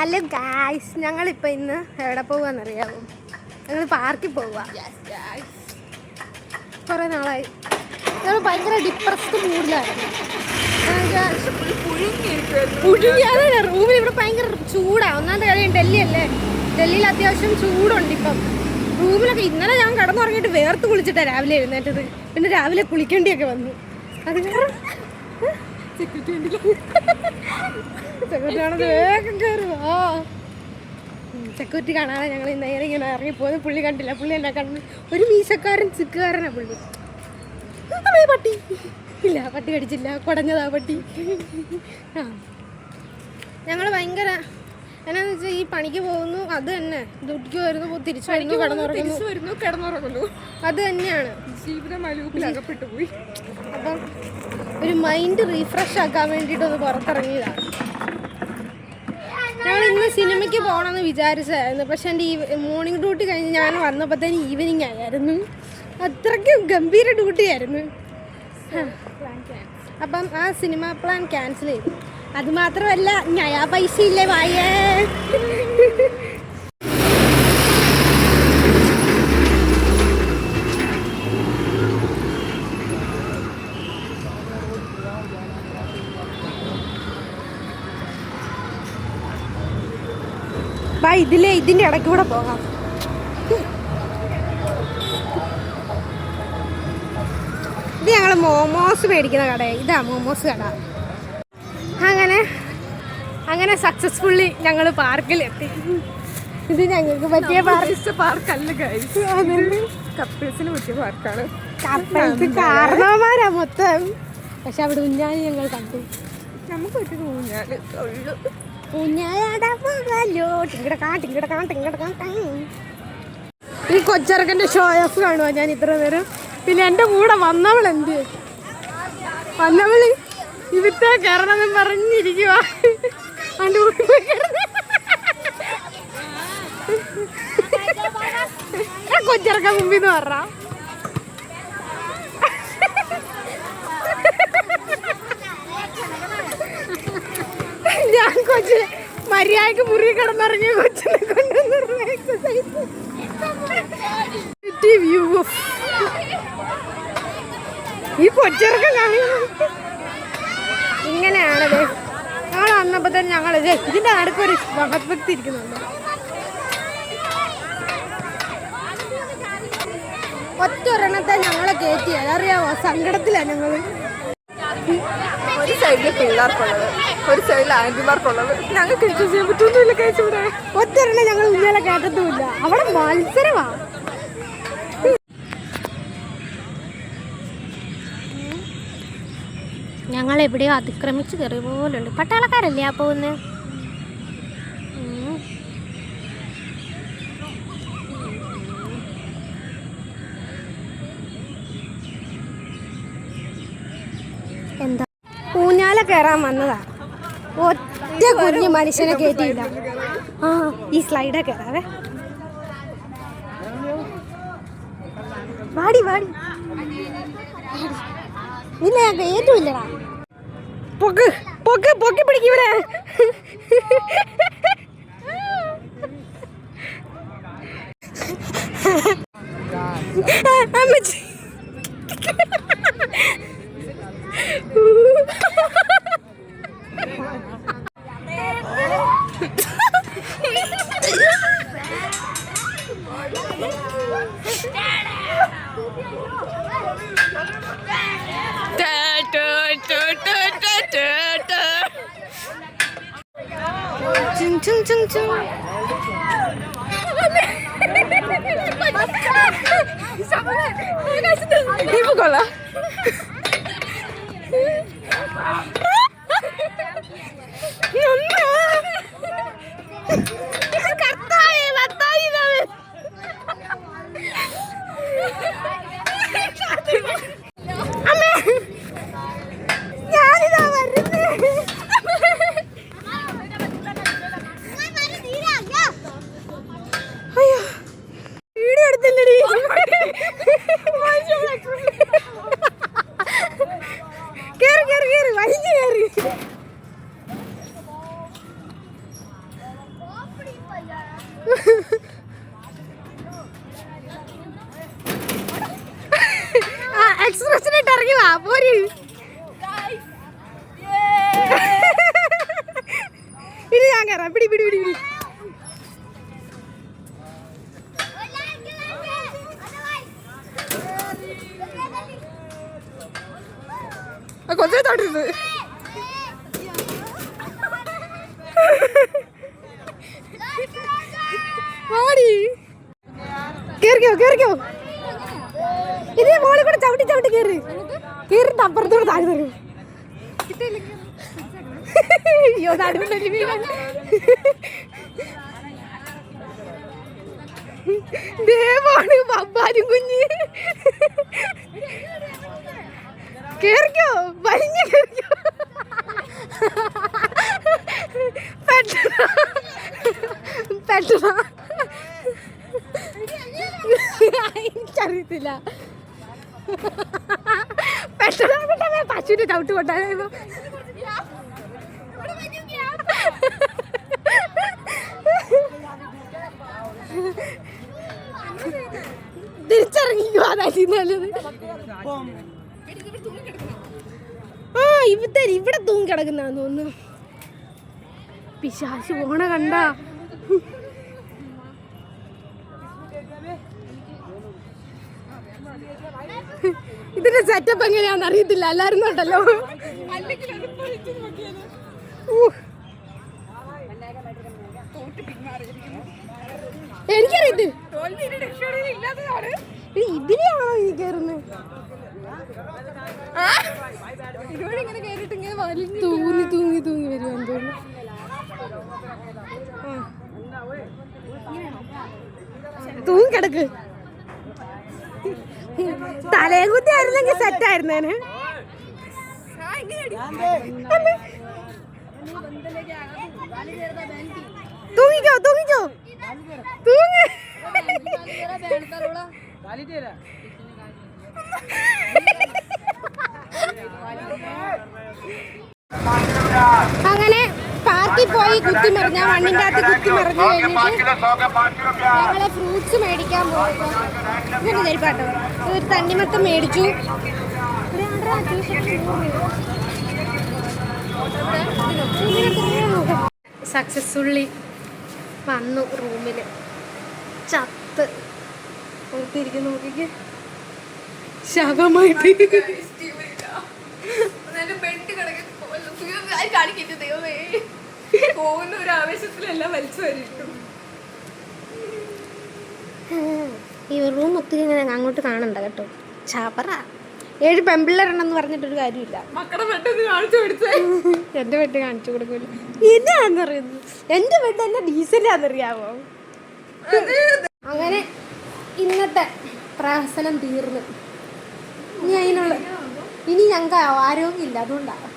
Hello guys, ഞങ്ങളിപ്പോൾ ഇന്ന് എവിടെ പോവാന്നറിയാമോ? ഞങ്ങൾ പാർക്കിൽ പോവുക. കുറേ നാളായി ഞങ്ങൾ ഭയങ്കര ഡിപ്രസ്ഡ് മൂഡിലായിരുന്നു. റൂമിൽ ഇവിടെ ഭയങ്കര ചൂടാണ്. ഒന്നാമത്തെ കാര്യം ഡൽഹി അല്ലേ, ഡൽഹിയിൽ അത്യാവശ്യം ചൂടുണ്ട് ഇപ്പം. റൂമിലൊക്കെ ഇന്നലെ ഞാൻ കിടന്നുറങ്ങിയിട്ട് വേർത്ത് കുളിച്ചിട്ടാണ് രാവിലെ എഴുന്നേറ്റത്. പിന്നെ രാവിലെ കുളിക്കേണ്ടിയൊക്കെ വന്നു. അത് സെക്യൂരിറ്റി വേഗം കയറുവാ. സെക്യൂരിറ്റി കാണാതെ ഞങ്ങൾ നേരെ ഇങ്ങനെ ഇറങ്ങിപ്പോയത്. പുള്ളി കണ്ടില്ല, പുള്ളി എന്നെ കണ്ടു. ഒരു മീശക്കാരൻ സിക്കുകാരനാണ് പുള്ളി. പട്ടി ഇല്ല, പട്ടി കടിച്ചില്ല, കുടഞ്ഞതാ പട്ടി. ആ ഞങ്ങൾ ഭയങ്കര എന്നാന്ന് വെച്ചാൽ ഈ പണിക്ക് പോകുന്നു, അത് തന്നെ ഡ്യൂട്ടിക്ക് വരുന്നു, തിരിച്ചു വരുന്നു, കിടന്നുറങ്ങുന്നു, അത് തന്നെയാണ് ജീവിതം. അലൂപ്പിലകപ്പെട്ടു പോയി. അപ്പം ഒരു മൈൻഡ് റീഫ്രഷ് ആക്കാൻ വേണ്ടിയിട്ടൊന്ന് പുറത്തിറങ്ങിയതാണ്. ഞങ്ങൾ ഇന്ന് സിനിമയ്ക്ക് പോകണമെന്ന് വിചാരിച്ചതായിരുന്നു. പക്ഷെ എൻ്റെ മോർണിംഗ് ഡ്യൂട്ടി കഴിഞ്ഞ് ഞാൻ വന്നപ്പോഴത്തേന് ഈവനിങ് ആയിരുന്നു. അത്രയ്ക്കും ഗംഭീര ഡ്യൂട്ടിയായിരുന്നു. അപ്പം ആ സിനിമ പ്ലാൻ ക്യാൻസൽ ചെയ്തു. അതുമാത്രമല്ല, ഞാൻ പൈസ ഇല്ലേ വായേ. ഇതിൻ്റെ ഇടയ്ക്ക് കൂടെ പോകാം. ഇത് ഞങ്ങൾ മോമോസ് മേടിക്കുന്ന കട. ഇതാ മോമോസ് കട. അങ്ങനെ സക്സസ്ഫുള്ളി ഞങ്ങൾ പാർക്കിലെത്തി. ഇത് ഞങ്ങൾക്ക് പറ്റിയ പാർക്കല്ല ഗൈസ്, കപ്പിൾസിന് പറ്റിയ പാർക്കാണ്. കപ്പിൾസ് കാരണവന്മാരാ മൊത്തം. പക്ഷെ അവിടെ ഊഞ്ഞാല് ഞങ്ങൾ കണ്ടു. നമുക്ക് പറ്റിയത് ഊഞ്ഞാല് ഉള്ളു. ഈ കൊച്ചിറക്കൻ്റെ ഷോ ഓഫ് കാണുവാ ഞാൻ ഇത്ര നേരം. പിന്നെ എൻ്റെ കൂടെ വന്നവൾ എന്ത് വന്നവള് ഇവിത്തെ കയറണമെന്ന് പറഞ്ഞിരിക്കുക. കൊച്ചിറക്കാൻ മുമ്പിന്ന് പറഞ്ഞ ഞാൻ കൊച്ചിനെ മര്യാദക്ക് മുറി കിടന്നിറങ്ങിയ കൊച്ചിനെ കൊണ്ടുവന്നിരുന്ന എക്സസൈസ്. ഈ കൊച്ചിറക്കം കാണുക ഇങ്ങനെയാണല്ലേ. ഞങ്ങൾ വന്നപ്പോ തന്നെ ഞങ്ങൾ ഇതിന്റെ അടുത്തൊരു ഭഗത്ഭക്തി ഇരിക്കുന്നുണ്ട്. ഒറ്റ ഒരെണ്ണത്തെ ഞങ്ങളെ കയറ്റി, അതറിയാവോ? സങ്കടത്തിലാണ് ഞങ്ങള്. ഒരു സൈഡില് പിള്ളേർക്കുള്ളത്, ഒരു സൈഡിൽ ആന്റിമാർക്കുള്ളത്. ഞങ്ങൾക്ക് എൻജോയ് ചെയ്യാൻ പറ്റുന്നില്ല. കഴിച്ചുകൂടെ ഒറ്റൊരെണ്ണം ഞങ്ങൾ ഇന്നലെ കേട്ടതുമില്ല. അവിടെ മത്സരമാ. ഞങ്ങൾ എവിടെയോ അതിക്രമിച്ച് കയറിയ പോലുണ്ട്. പട്ടാളക്കാരല്ലേ ആ പോകുന്നത്? എന്താ ഊഞ്ഞാല കയറാൻ വന്നതാ. ഒറ്റ കുഞ്ഞു മനുഷ്യനെ കയറ്റിയില്ല. ആ ഈ സ്ലൈഡാ കയറാവേ. വാടി വാടി. നിന്നെ ഞാൻ കയറ്റുമില്ലടാ. പൊക്ക് പൊക്ക് പൊക്കി പിടിക്കും ഇവിടെ. അമ്മച്ചി ibu kola എക്സ്പ്രഷനായിട്ട് ഇറങ്ങി വാ പോര്. ഇനി ഞാൻ കയറാം. പിടി പിടി പിടി പിടി. കൊച്ചേ തൊട്ടിരുന്നത് കേറിക്കോ കേറിക്കോ. ഇതേ മോളിൽ കൂടെ ചവിട്ടി ചവിട്ടി കേറി കേറിട്ട് അപ്പുറത്തോട് താഴെ തരും. അയ്യോ നടുവിൽ വീണ ദേവാണ് പപ്പാരും കുഞ്ഞ്. കേറിക്കോ വലിഞ്ഞു കേറിക്കോ. പെട്ടെന്ന് എനിക്കറിയത്തില്ല. പെട്ടെന്ന് പശുവിന്റെ ചവിട്ട് കൊണ്ടായിരുന്നു. തിരിച്ചിറങ്ങിക്കോ അതായത് നല്ലത്. ആ ഇവിടെ തൂങ്ങി കിടക്കുന്നാന്ന് തോന്നുന്നു. പിശാച് പോണ കണ്ട. ഇതിന്റെ സെറ്റപ്പ് എങ്ങനെയാന്ന് അറിയത്തില്ല. എല്ലാരും കണ്ടല്ലോ. എനിക്കറിയത്തില്ല. ഇതിനെയാണോ ഈ കയറുന്നത്? തൂങ്ങി തൂങ്ങി തൂങ്ങി വരുവാന്ന് തോന്നുന്നു. തൂങ്ങി കിടക്ക്. തലയെ കുത്തി ആയിരുന്നെങ്കിൽ സെറ്റ് ആയിരുന്നേന്. തൂങ്ങിക്കോ തൂങ്ങിക്കോ തൂങ്ങ്. അങ്ങനെ പാർക്കിൽ പോയി കുത്തിമറിഞ്ഞ മണ്ണിന്റെ അകത്ത് കുത്തിമറിഞ്ഞു കഴിഞ്ഞിട്ട് ഞങ്ങള് ഫ്രൂട്ട്സ് മേടിക്കാൻ പോയപ്പോ തരിപ്പാട്ടോ ഒരു തണ്ണിമത്തം മേടിച്ചു. സക്സസ്ഫുള്ളി വന്നു റൂമില്. ചത്ത് തിരിക്കുന്നു നോക്കിക്ക് ശവമായിട്ട്. പോകുന്ന ഒരു ആവേശത്തിലെല്ലാം വലിച്ചു വരിട്ടു. ഈ റൂം ഒത്തിരി ഇങ്ങനെ അങ്ങോട്ട് കാണണ്ട കേട്ടോ. ചാപ്പറ 7 പെമ്പിള്ളേരുണ്ടെന്ന് പറഞ്ഞിട്ടൊരു കാര്യമില്ല. മക്കളുടെ ബെഡ് കാണിച്ചു കൊടുത്തേ. എന്റെ ബെഡ് കാണിച്ചു കൊടുക്കൂല. എന്നാന്ന് പറയുന്നത് എന്റെ ബെഡ് എന്നെ ഡീസലാന്നറിയാവോ. അങ്ങനെ ഇന്നത്തെ പ്രഹസനം തീർന്നു. ഇനി ഞങ്ങൾക്ക് ആരോഗ്യമില്ല അതുകൊണ്ടാണ്.